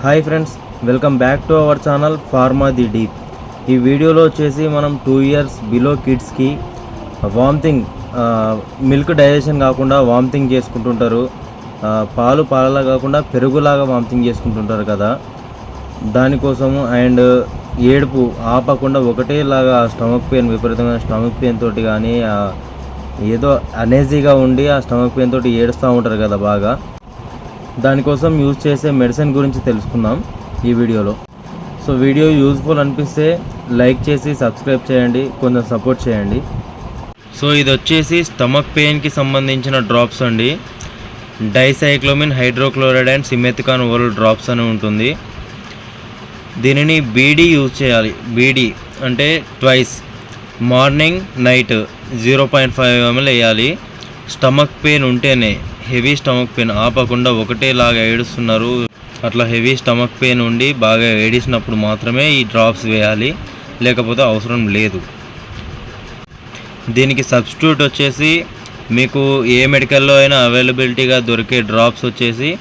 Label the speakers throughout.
Speaker 1: Hi friends, welcome back to our channel pharma the deep. ఈ వీడియోలో వచ్చేసి మనం 2 years బిలో కిడ్స్కి వామిటింగ్, మిల్క్ డైజెషన్ కాకుండా వామిటింగ్ చేసుకుంటుంటారు. పాలలా కాకుండా పెరుగులాగా వామిటింగ్ చేసుకుంటుంటారు కదా, దానికోసము అండ్ ఏడుపు ఆపకుండా ఒకటేలాగా స్టమక్ పెయిన్, విపరీతమైన స్టమక్ పెయిన్ తోటి కానీ ఏదో అనేజీగా ఉండి ఆ స్టమక్ పెయిన్ తోటి ఏడుస్తూ ఉంటారు కదా బాగా. దానికోసం యూజ్ చేసే మెడిసిన్ గురించి తెలుసుకుందాం ఈ వీడియోలో. సో వీడియో యూజ్ఫుల్ అనిపిస్తే లైక్ చేసి సబ్స్క్రైబ్ చేయండి, కొంచెం సపోర్ట్ చేయండి. సో ఇది వచ్చేసి స్టమక్ పెయిన్కి సంబంధించిన డ్రాప్స్ అండి. Dicyclomine hydrochloride and simethicone oral drops అని ఉంటుంది. దీనిని బీడీ యూజ్ చేయాలి. బీడీ అంటే ట్వైస్, మార్నింగ్ నైట్ 0.5 ml వేయాలి. స్టమక్ పెయిన్ ఉంటేనే, హెవీ స్టమక్ పెయిన్ ఆపకుండా ఒకటేలాగా ఏడుస్తున్నారు, అట్లా హెవీ స్టమక్ పెయిన్ ఉండి బాగా ఏడిసినప్పుడు మాత్రమే ఈ డ్రాప్స్ వేయాలి, లేకపోతే అవసరం లేదు. దీనికి సబ్స్టిట్యూట్ వచ్చేసి మీకు ఏ మెడికల్లో అయినా అవైలబిలిటీగా దొరికే డ్రాప్స్ వచ్చేసి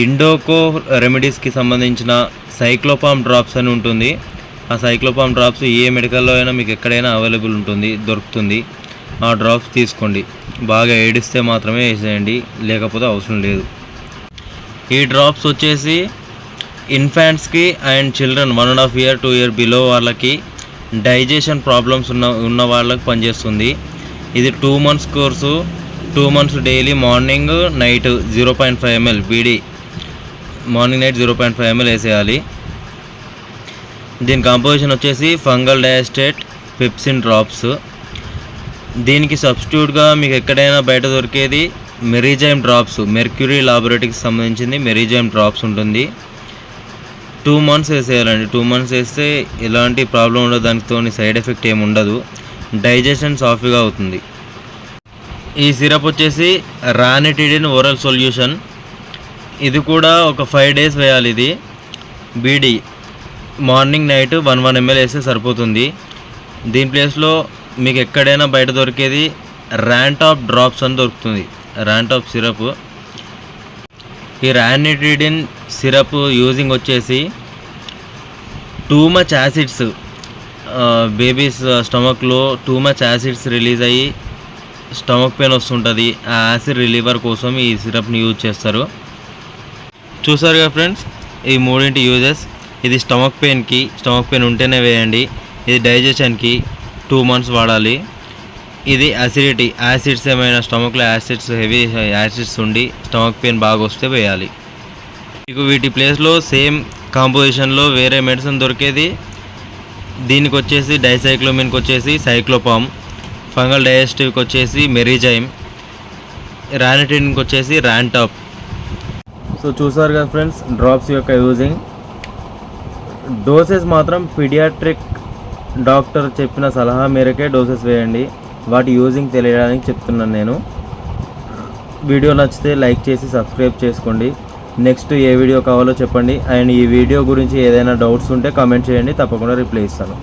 Speaker 1: ఇండోకో రెమెడీస్కి సంబంధించిన సైక్లోపామ్ డ్రాప్స్ అని ఉంటుంది. ఆ సైక్లోపామ్ డ్రాప్స్ ఏ మెడికల్లో అయినా మీకు ఎక్కడైనా అవైలబుల్ దొరుకుతుంది. ఆ డ్రాప్స్ తీసుకోండి. బాగా ఏడిస్తే మాత్రమే వేసేయండి, లేకపోతే అవసరం లేదు. ఈ డ్రాప్స్ వచ్చేసి ఇన్ఫాంట్స్కి and children 1.5 year 2 year below వాళ్ళకి డైజెషన్ ప్రాబ్లమ్స్ ఉన్న వాళ్ళకి పనిచేస్తుంది. ఇది 2 months course. 2 months daily morning night 0.5 ml BD, morning night 0.5 ml వేసేయాలి. దీని కాంపోజిషన్ వచ్చేసి ఫంగల్ డయాస్టేట్ పెప్సిన్ డ్రాప్స్. దీనికి సబ్స్టిట్యూట్గా మీకు ఎక్కడైనా బయట దొరికేది మెరిజైమ్ డ్రాప్స్, మెర్క్యూరీ లాబొరేటరీకి సంబంధించింది మెరిజైమ్ డ్రాప్స్ ఉంటుంది. 2 months వేసేయాలండి. 2 months వేస్తే ఎలాంటి ప్రాబ్లం ఉండదు, దానితో సైడ్ ఎఫెక్ట్ ఏమి ఉండదు, డైజెషన్ సాఫీగా అవుతుంది. ఈ సిరప్ వచ్చేసి రానిటిడిన్ ఓరల్ సొల్యూషన్. ఇది కూడా ఒక 5 days వేయాలి. ఇది బీడీ మార్నింగ్ నైట్ 1 ml వేస్తే సరిపోతుంది. దీని ప్లేస్లో మీకు ఎక్కడైనా బయట దొరికేది ర్యాంటాప్ డ్రాప్స్ అని దొరుకుతుంది, ర్యాంటాప్ సిరప్. ఈ రానిటిడిన్ సిరప్ యూజింగ్ వచ్చేసి టూ మచ్ యాసిడ్స్, బేబీస్ స్టమక్లో టూ మచ్ యాసిడ్స్ రిలీజ్ అయ్యి స్టమక్ పెయిన్ వస్తుంటుంది. ఆ యాసిడ్ రిలీవర్ కోసం ఈ సిరప్ని యూజ్ చేస్తారు. చూసారు కదా ఫ్రెండ్స్, ఈ మూడింటి యూజెస్. ఇది స్టమక్ పెయిన్ ఉంటేనే వేయండి. ఇది డైజెషన్కి 2 months వాడాలి. ఇది అసిడిటీ, యాసిడ్స్ ఏమైనా స్టమక్లో హెవీ యాసిడ్స్ ఉండి స్టమక్ పెయిన్ బాగా వస్తే వేయాలి. మీకు వీటి ప్లేస్లో సేమ్ కాంపోజిషన్లో వేరే మెడిసిన్ దొరికేది. దీనికి వచ్చేసి డైసైక్లోమిన్కి వచ్చేసి సైక్లోపామ్, ఫంగల్ డయాస్టివ్కి వచ్చేసి మెరిజైమ్, రానిటిడిన్కి వచ్చేసి ర్యాంటాప్. సో చూసారు కదా ఫ్రెండ్స్ డ్రాప్స్ యొక్క యూజింగ్. డోసెస్ మాత్రం పీడియాట్రిక్ డాక్టర్ చెప్పిన సలహా మేరకే డోసెస్ వేయండి. వాటి యూజింగ్ తెలియడానికి చెప్తున్నాను నేను. వీడియో నచ్చితే లైక్ చేసి సబ్స్క్రైబ్ చేసుకోండి. నెక్స్ట్ ఏ వీడియో కావాలో చెప్పండి. అండ్ ఈ వీడియో గురించి ఏదైనా డౌట్స్ ఉంటే కామెంట్ చేయండి, తప్పకుండా రిప్లై ఇస్తాను.